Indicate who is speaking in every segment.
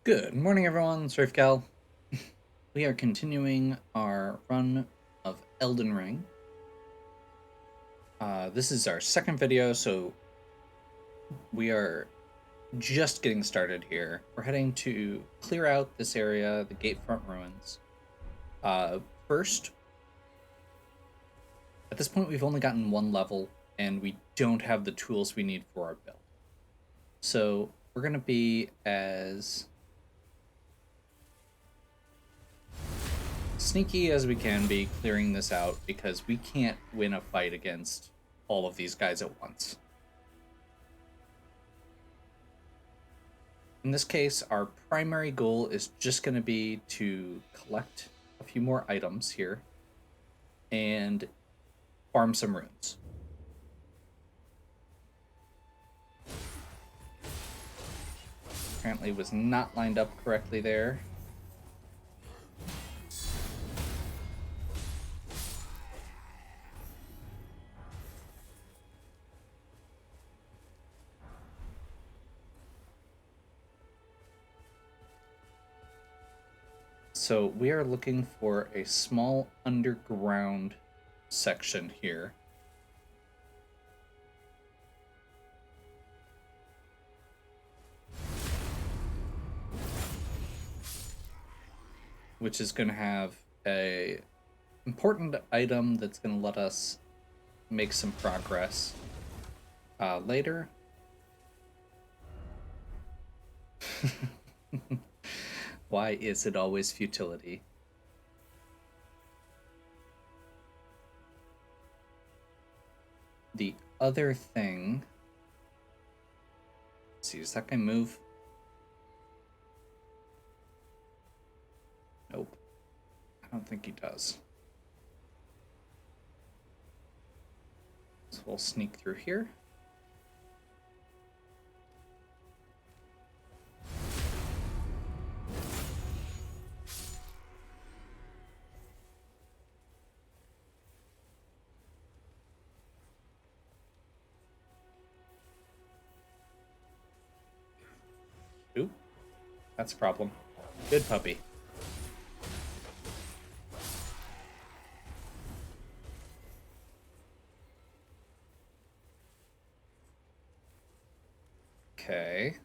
Speaker 1: Good morning, everyone. Surfgal. We are continuing our run of Elden Ring. This is our second video, so we are just getting started here. We're heading to clear out this area, the Gatefront Ruins. First, at this point, we've only gotten one level, and we don't have the tools we need for our build. So we're going to be as sneaky as we can be clearing this out because we can't win a fight against all of these guys at once. In this case, our primary goal is just going to be to collect a few more items here and farm some runes. Apparently was not lined up correctly there. So we are looking for a small underground section here. Which is going to have a important item that's going to let us make some progress later. Why is it always futility? The other thing... Let's see, does that guy move? Nope. I don't think he does. So we'll sneak through here. Ooh, that's a problem. Good puppy. Okay.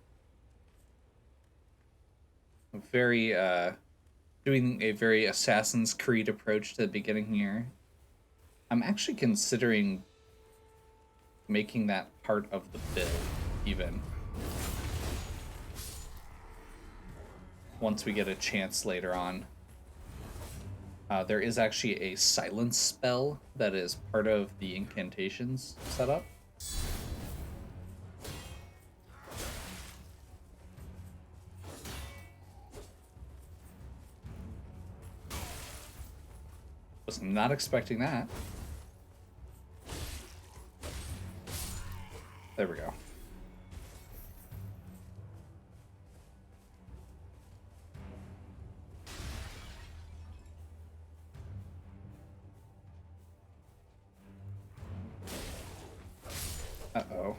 Speaker 1: Very, doing a very Assassin's Creed approach to the beginning here. I'm actually considering making that part of the build, even. Once we get a chance later on. There is actually a silence spell that is part of the incantations setup. Was not expecting that. There we go. Uh-oh.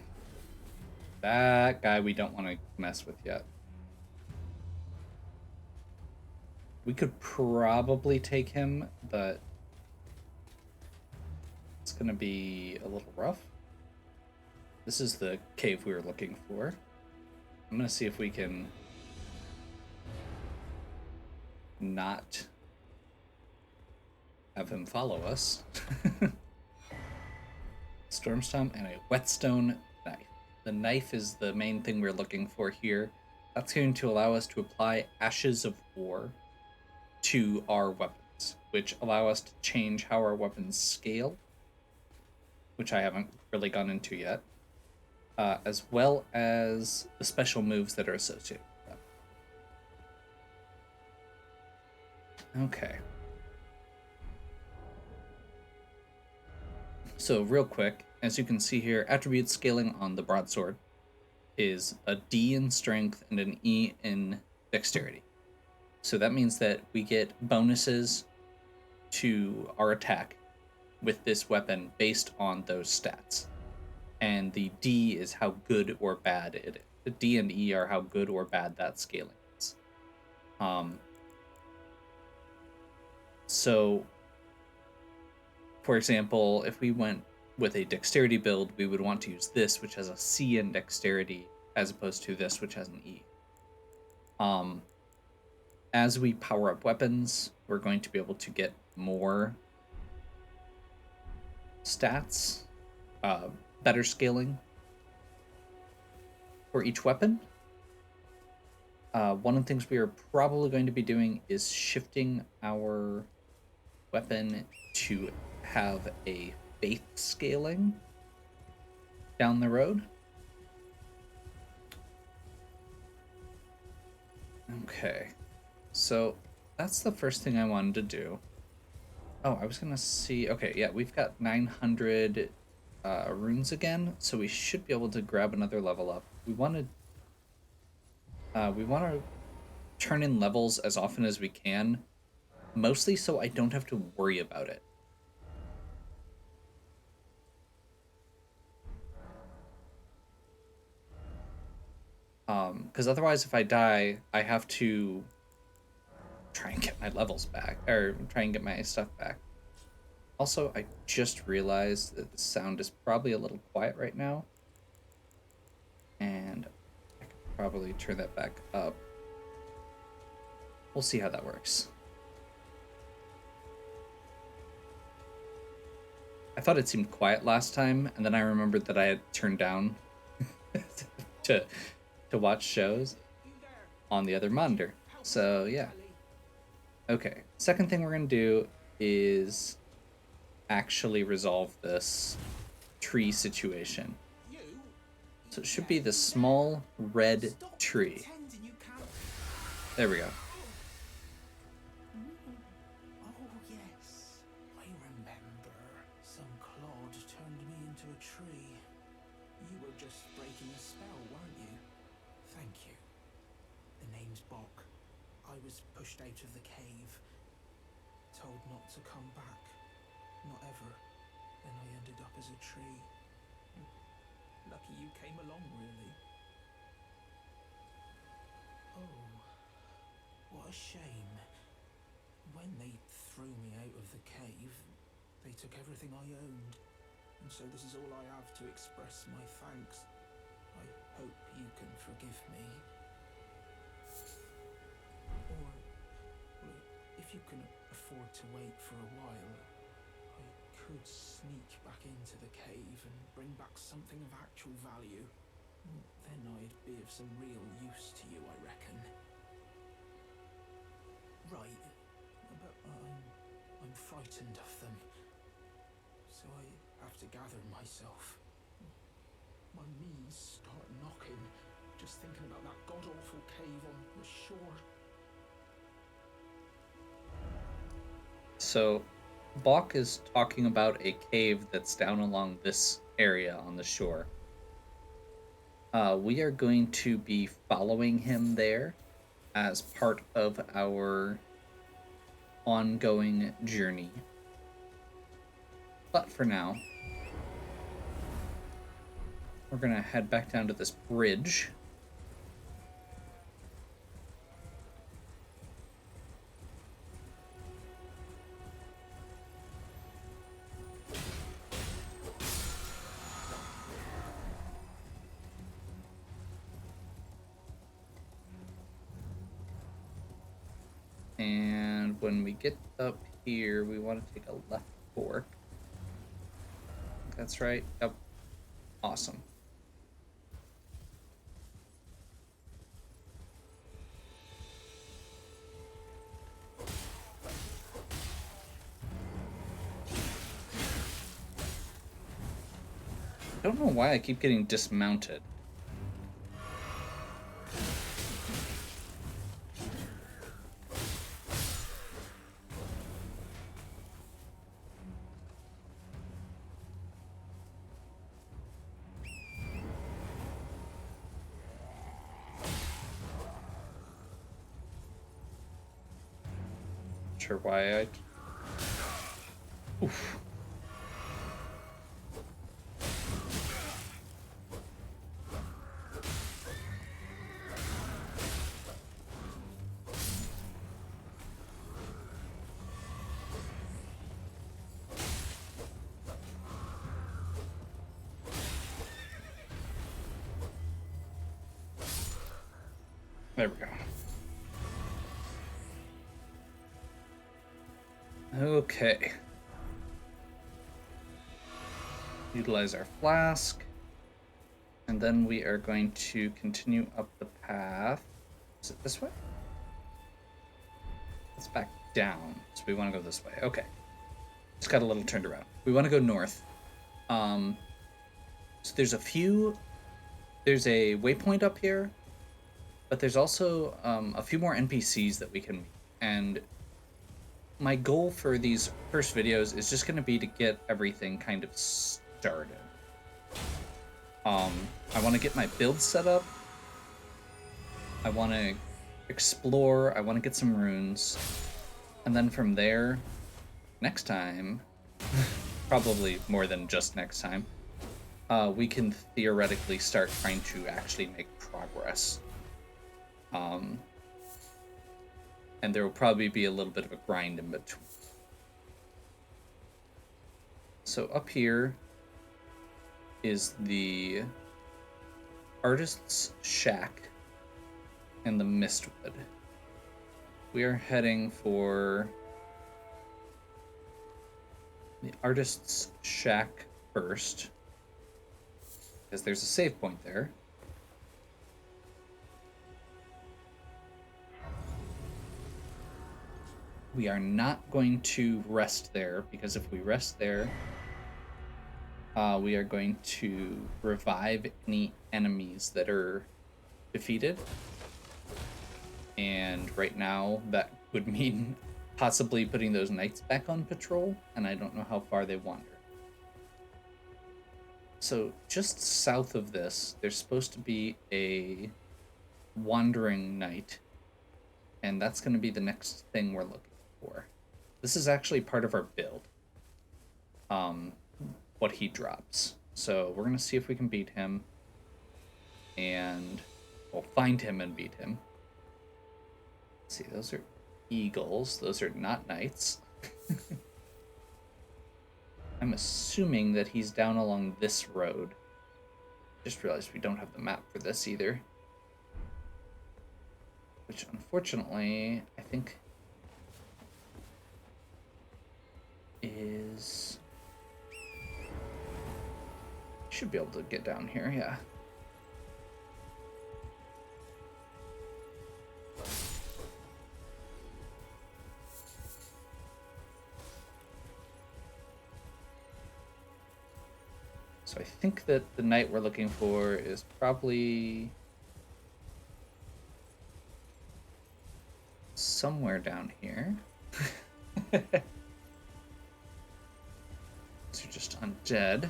Speaker 1: That guy we don't want to mess with yet. We could probably take him, but it's going to be a little rough. This is the cave we were looking for. I'm going to see if we can not have him follow us. Stormstomp and a whetstone knife. The knife is the main thing we're looking for here. That's going to allow us to apply Ashes of War to our weapons, which allow us to change how our weapons scale, which I haven't really gone into yet, as well as the special moves that are associated with them. Okay. So real quick, as you can see here, attribute scaling on the broadsword is a D in strength and an E in dexterity. So that means that we get bonuses to our attack with this weapon based on those stats. And the D is how good or bad it is. The D and E are how good or bad that scaling is. Um, so, for example, if we went with a dexterity build, we would want to use this, which has a C in dexterity, as opposed to this, which has an E. As we power up weapons, we're going to be able to get more stats, better scaling for each weapon. One of the things we are probably going to be doing is shifting our weapon to have a faith scaling down the road. Okay, so that's the first thing I wanted to do. Oh, I was gonna see. Okay, yeah, we've got 900 runes again, so we should be able to grab another level up. We want to turn in levels as often as we can, mostly so I don't have to worry about it. Because otherwise, if I die, I have to try and get my levels back, or try and get my stuff back. Also, I just realized that the sound is probably a little quiet right now, and I could probably turn that back up. We'll see how that works. I thought it seemed quiet last time, and then I remembered that I had turned down to watch shows on the other monitor. So yeah. Okay, second thing we're gonna do is actually resolve this tree situation. So it should be the small red tree. There we go.
Speaker 2: Oh yes, I remember. Some clod turned me into a tree. You were just breaking a spell, weren't you? Thank you. The name's Bok. I was pushed out of the cave, told not to come back, not ever. Then I ended up as a tree. Lucky you came along, really. Oh, what a shame. When they threw me out of the cave, they took everything I owned, and so this is all I have to express my thanks. I hope you can forgive me. Or, well, if you can afford to wait for a while, I could sneak back into the cave and bring back something of actual value. Then I'd be of some real use to you, I reckon. Right, but I'm frightened of them, so I have to gather myself. My knees start knocking, just thinking about that god-awful cave on the shore.
Speaker 1: So Bok is talking about a cave that's down along this area on the shore. We are going to be following him there as part of our ongoing journey. But for now, we're going to head back down to this bridge. And when we get up here, we want to take a left fork. That's right. Yep. Awesome. I don't know why I keep getting dismounted. Sure why I... Oof. There we go. Okay. Utilize our flask. And then we are going to continue up the path. Is it this way? It's back down. So we want to go this way. Okay. Just got a little turned around. We want to go north. So there's a waypoint up here, but there's also a few more NPCs that we can meet. And my goal for these first videos is just going to be to get everything kind of started. I want to get my build set up. I want to explore. I want to get some runes. And then from there, next time, probably more than just next time, we can theoretically start trying to actually make progress. And there will probably be a little bit of a grind in between. So up here is the Artist's Shack and the Mistwood. We are heading for the Artist's Shack first, because there's a save point there. We are not going to rest there, because if we rest there, we are going to revive any enemies that are defeated. And right now, that would mean possibly putting those knights back on patrol, and I don't know how far they wander. So just south of this, there's supposed to be a wandering knight, and that's going to be the next thing we're looking for. This is actually part of our build, what he drops. So we're going to see if we can beat him, and we'll find him and beat him. Let's see, those are eagles. Those are not knights. I'm assuming that he's down along this road. Just realized we don't have the map for this either. Which, unfortunately, I think is... Should be able to get down here, yeah. So I think that the knight we're looking for is probably somewhere down here. These are just undead.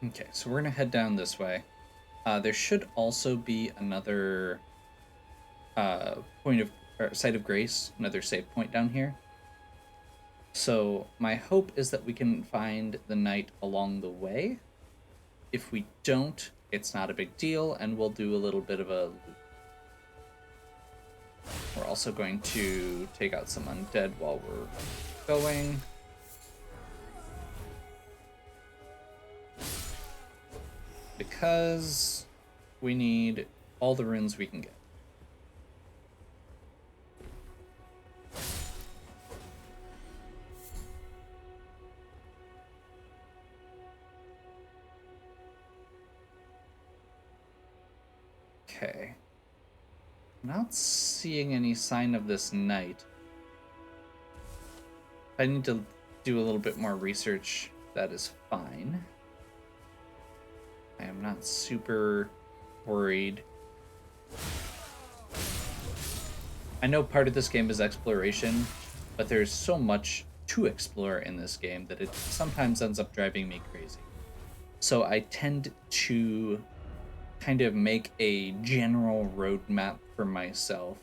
Speaker 1: Okay, so we're gonna head down this way. There should also be another site of grace, another save point down here. So my hope is that we can find the knight along the way. If we don't, it's not a big deal, and we'll do a little bit of a loop. We're also going to take out some undead while we're going. Because we need all the runes we can get. Okay. Not seeing any sign of this knight. I need to do a little bit more research. That is fine. I am not super worried. I know part of this game is exploration, but there's so much to explore in this game that it sometimes ends up driving me crazy. So I tend to kind of make a general roadmap for myself.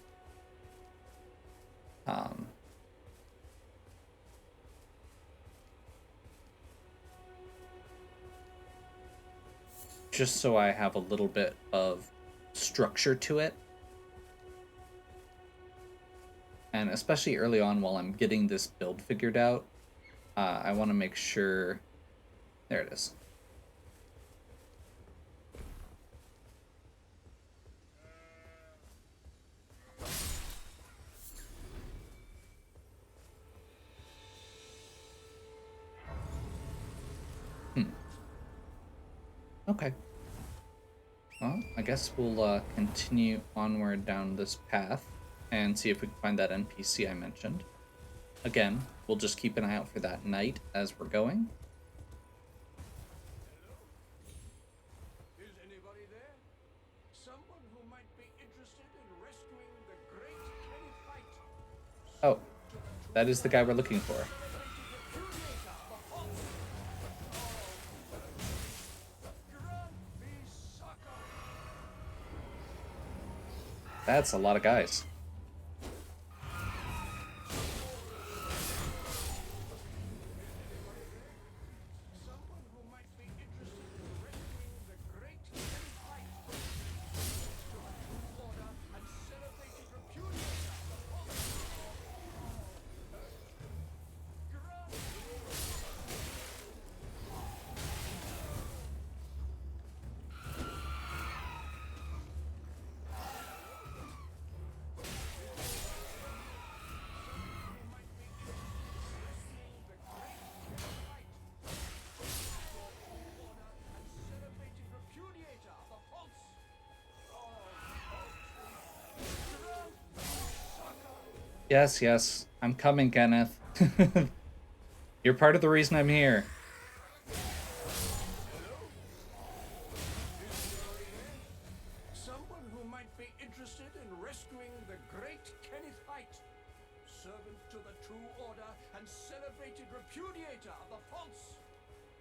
Speaker 1: just so I have a little bit of structure to it. And especially early on while I'm getting this build figured out, I want to make sure... There it is. Okay. Well, I guess we'll continue onward down this path and see if we can find that NPC I mentioned. Again, we'll just keep an eye out for that knight as we're going.
Speaker 2: Is anybody there? Someone who might be interested in rescuing the great Kennyfight.
Speaker 1: Oh, that is the guy we're looking for. That's a lot of guys. Yes, yes. I'm coming, Kenneth. You're part of the reason I'm here.
Speaker 2: Someone who might be interested in rescuing the great Kennyfight. Servant to the true order and celebrated repudiator of the false.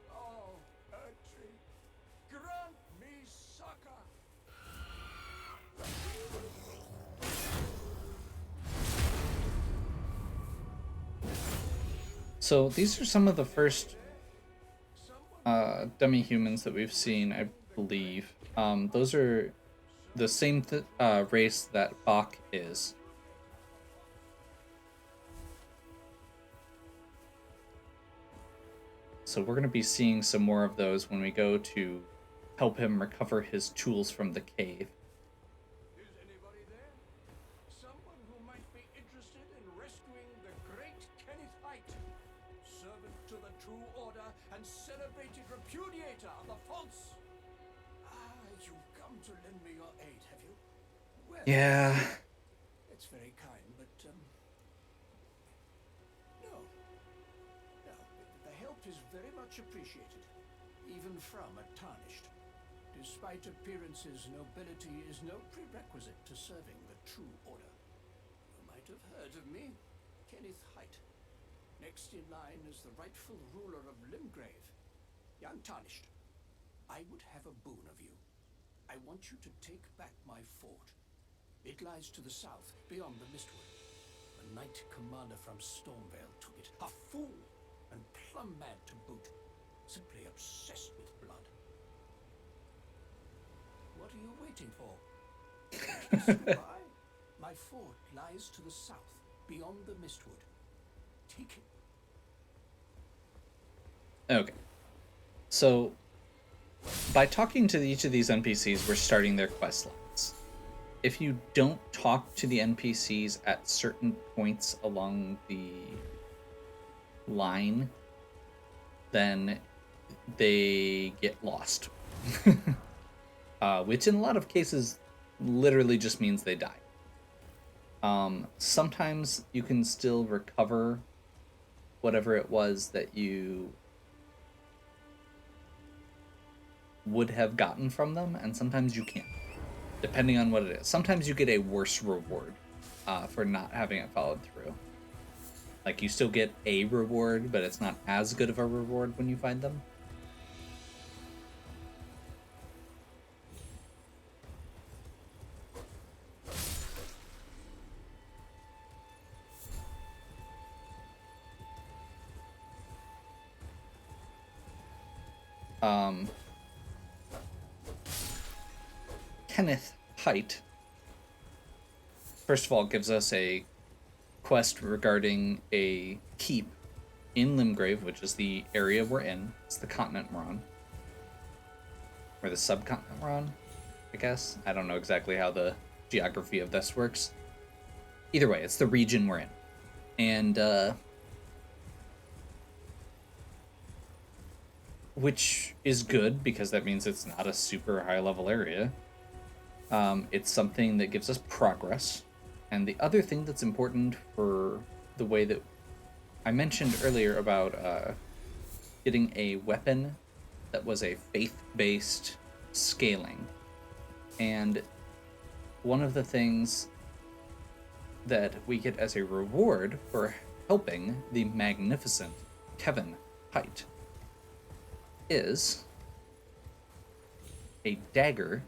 Speaker 2: Oh, Ertri, grant me succor.
Speaker 1: So these are some of the first dummy humans that we've seen, I believe. Those are the same race that Bach is. So we're going to be seeing some more of those when we go to help him recover his tools from the cave.
Speaker 2: Is anybody there? Someone who might be interested in rescuing the great Kennyfight. Servant to the true order and celebrated repudiator of the false. Ah, you've come to lend me your aid, have you? Well,
Speaker 1: Yeah.
Speaker 2: it's very kind, but no. No, the help is very much appreciated, even from a tarnished. Despite appearances, nobility is no prerequisite to serving the true order. You might have heard of me, Kenneth Height. Next in line is the rightful ruler of Limgrave, young Tarnished. I would have a boon of you. I want you to take back my fort. It lies to the south, beyond the Mistwood. A knight commander from Stormvale took it. A fool, and plumb mad to boot. Simply obsessed with blood. What are you waiting for? By? My fort lies to the south, beyond the Mistwood. Take it.
Speaker 1: Okay. So, by talking to each of these NPCs, we're starting their quest lines. If you don't talk to the NPCs at certain points along the line, then they get lost. Which in a lot of cases literally just means they die. Sometimes you can still recover whatever it was that you would have gotten from them, and sometimes you can't, depending on what it is. Sometimes you get a worse reward for not having it followed through. Like, you still get a reward, but it's not as good of a reward when you find them. Kenneth Height, first of all, gives us a quest regarding a keep in Limgrave, which is the area we're in. It's the continent we're on. Or the subcontinent we're on, I guess. I don't know exactly how the geography of this works. Either way, it's the region we're in. And, which is good because that means it's not a super high level area. It's something that gives us progress. And the other thing that's important for the way that I mentioned earlier about getting a weapon that was a faith-based scaling. And one of the things that we get as a reward for helping the magnificent Kevin Height is a dagger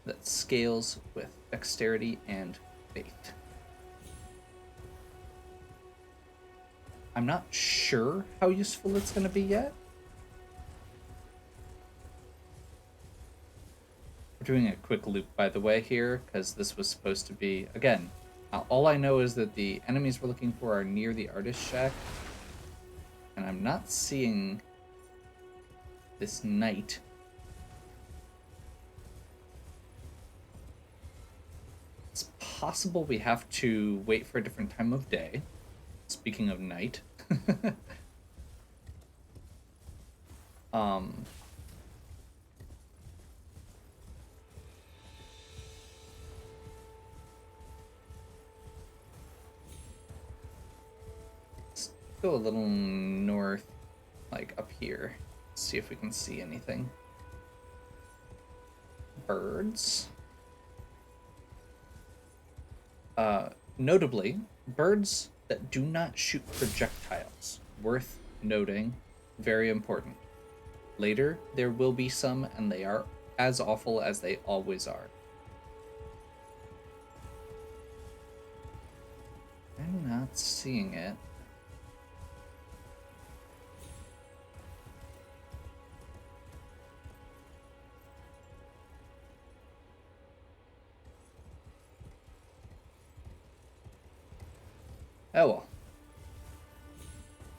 Speaker 1: that scales with dexterity and faith. I'm not sure how useful it's going to be yet. We're doing a quick loop, by the way, here, because this was supposed to be, again, all I know is that the enemies we're looking for are near the artist shack, and I'm not seeing this knight. It's possible we have to wait for a different time of day. Speaking of night. Let's go a little north, like up here. See if we can see anything. Birds. Notably, birds that do not shoot projectiles. Worth noting. Very important. Later, there will be some, and they are as awful as they always are. I'm not seeing it. Oh well.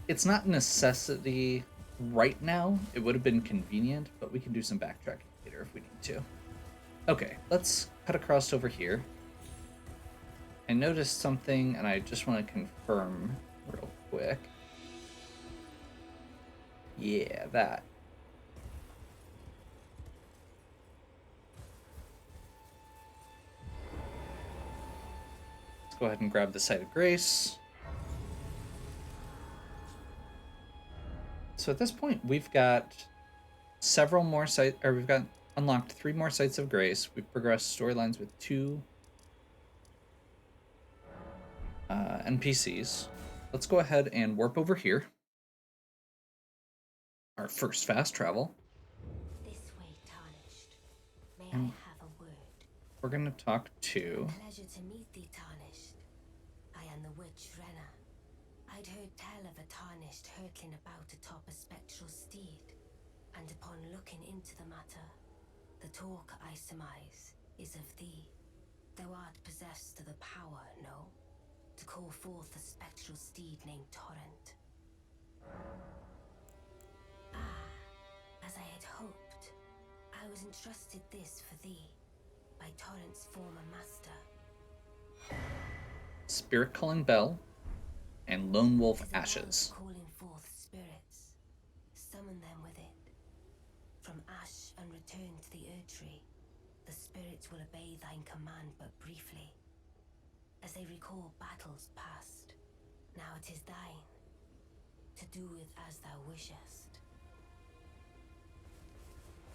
Speaker 1: It's not a necessity right now. It would have been convenient, but we can do some backtracking later if we need to. Okay, let's cut across over here. I noticed something, and I just want to confirm real quick. Yeah, that. Let's go ahead and grab the Site of Grace. So at this point, we've got several more sites, or we've got unlocked 3 more Sites of Grace. We've progressed storylines with 2 NPCs. Let's go ahead and warp over here. Our first fast travel.
Speaker 3: This way, Tarnished. May
Speaker 1: And
Speaker 3: I have a word?
Speaker 1: we're going to talk to...
Speaker 3: Pleasure to meet thee, Tarnished. I am the witch Renna. I'd heard tell of a Tarnished hurtling about atop a spectral steed, and upon looking into the matter, the talk I surmise is of thee. Thou art possessed of the power, no? To call forth a spectral steed named Torrent. As I had hoped, I was entrusted this for thee by Torrent's former master.
Speaker 1: Spirit Calling Bell and Lone Wolf
Speaker 3: 'Tis a bell
Speaker 1: Ashes.
Speaker 3: calling forth spirits. Summon them with it. From ash and return to the Erdtree, the spirits will obey thine command but briefly, as they recall battles past. Now it is thine, to do with as thou wishest.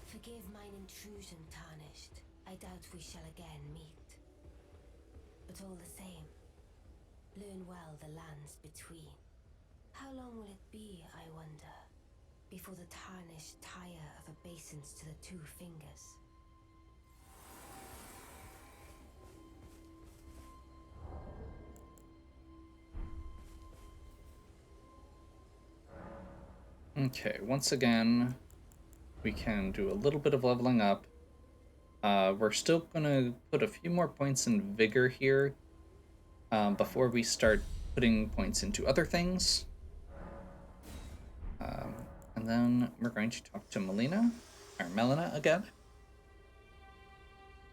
Speaker 3: Forgive mine intrusion, Tarnished. I doubt we shall again meet. But all the same, learn well the lands between. How long will it be, I wonder, before the Tarnished tire of obeisance to the 2 fingers?
Speaker 1: Okay, once again, we can do a little bit of leveling up. We're still gonna put a few more points in vigor here before we start putting points into other things. And then we're going to talk to Melina again.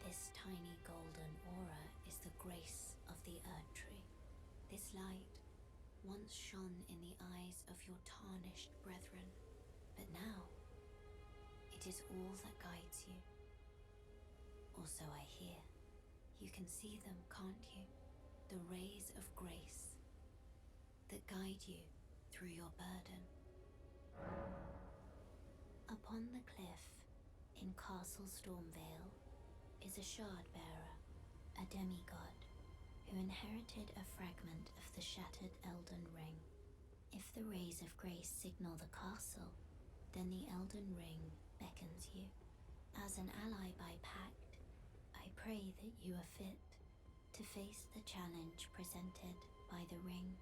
Speaker 3: This tiny golden aura is the grace of the Earth Tree. This light once shone in the eyes of your tarnished brethren, but now it is all that guides you. Also, I hear you can see them, can't you? The rays of grace that guide you through your burden. Upon the cliff in Castle Stormvale is a shard bearer, a demigod, who inherited a fragment of the shattered Elden Ring. If the rays of grace signal the castle, then the Elden Ring beckons you. As an ally by pact, I pray that you are fit to face the challenge presented by the ring.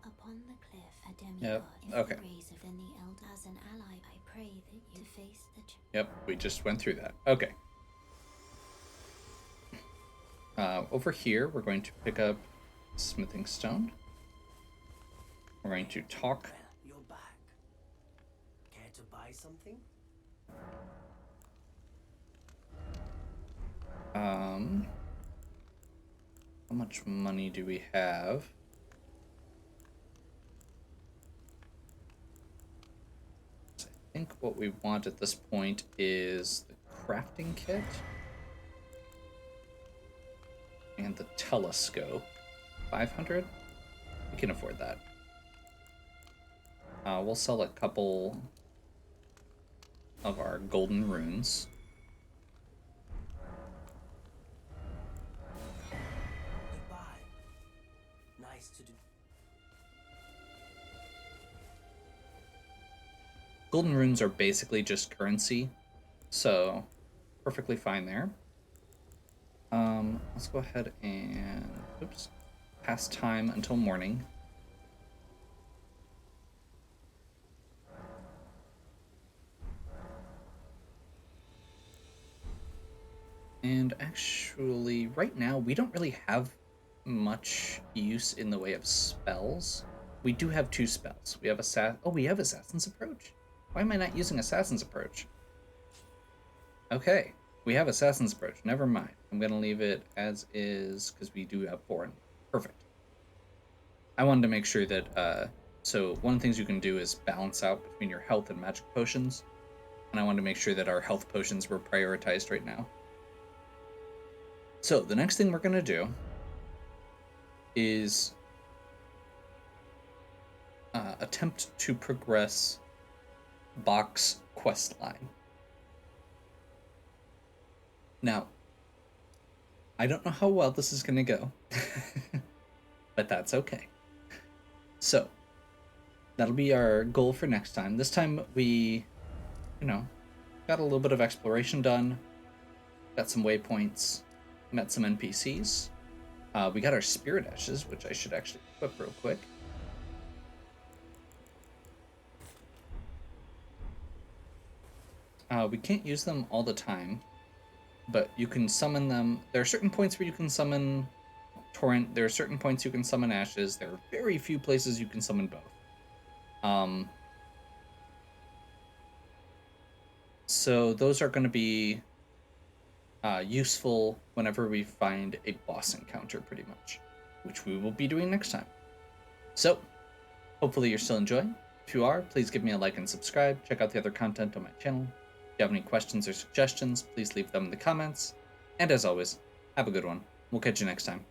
Speaker 3: Upon the cliff, a demigod.
Speaker 1: Okay.
Speaker 3: If the rays of the Elder as an ally, I pray that you face the
Speaker 1: Yep, we just went through that. Okay. Over here, we're going to pick up smithing stone. We're going to talk.
Speaker 4: Well, you're back. Care to buy something?
Speaker 1: How much money do we have? I think what we want at this point is the crafting kit and the telescope. 500? We can afford that. We'll sell a couple of our golden runes.
Speaker 4: Goodbye. Nice to do.
Speaker 1: Golden runes are basically just currency, so perfectly fine there. Let's go ahead and pass time until morning. And actually, right now, we don't really have much use in the way of spells. We do have 2 spells. We have we have Assassin's Approach. Why am I not using Assassin's Approach? Okay, we have Assassin's Approach. Never mind. I'm going to leave it as is because we do have 4. Perfect. I wanted to make sure that, so one of the things you can do is balance out between your health and magic potions. And I wanted to make sure that our health potions were prioritized right now. So the next thing we're going to do is attempt to progress Bach's quest line. Now, I don't know how well this is going to go, but that's okay. So, that'll be our goal for next time. This time we, got a little bit of exploration done, got some waypoints, met some NPCs. We got our spirit ashes, which I should actually equip real quick. We can't use them all the time, but you can summon them. There are certain points where you can summon Torrent. There are certain points you can summon Ashes. There are very few places you can summon both. So those are going to be useful whenever we find a boss encounter, pretty much, which we will be doing next time. So, hopefully you're still enjoying. If you are, please give me a like and subscribe. Check out the other content on my channel. If you have any questions or suggestions, please leave them in the comments. And as always, have a good one. We'll catch you next time.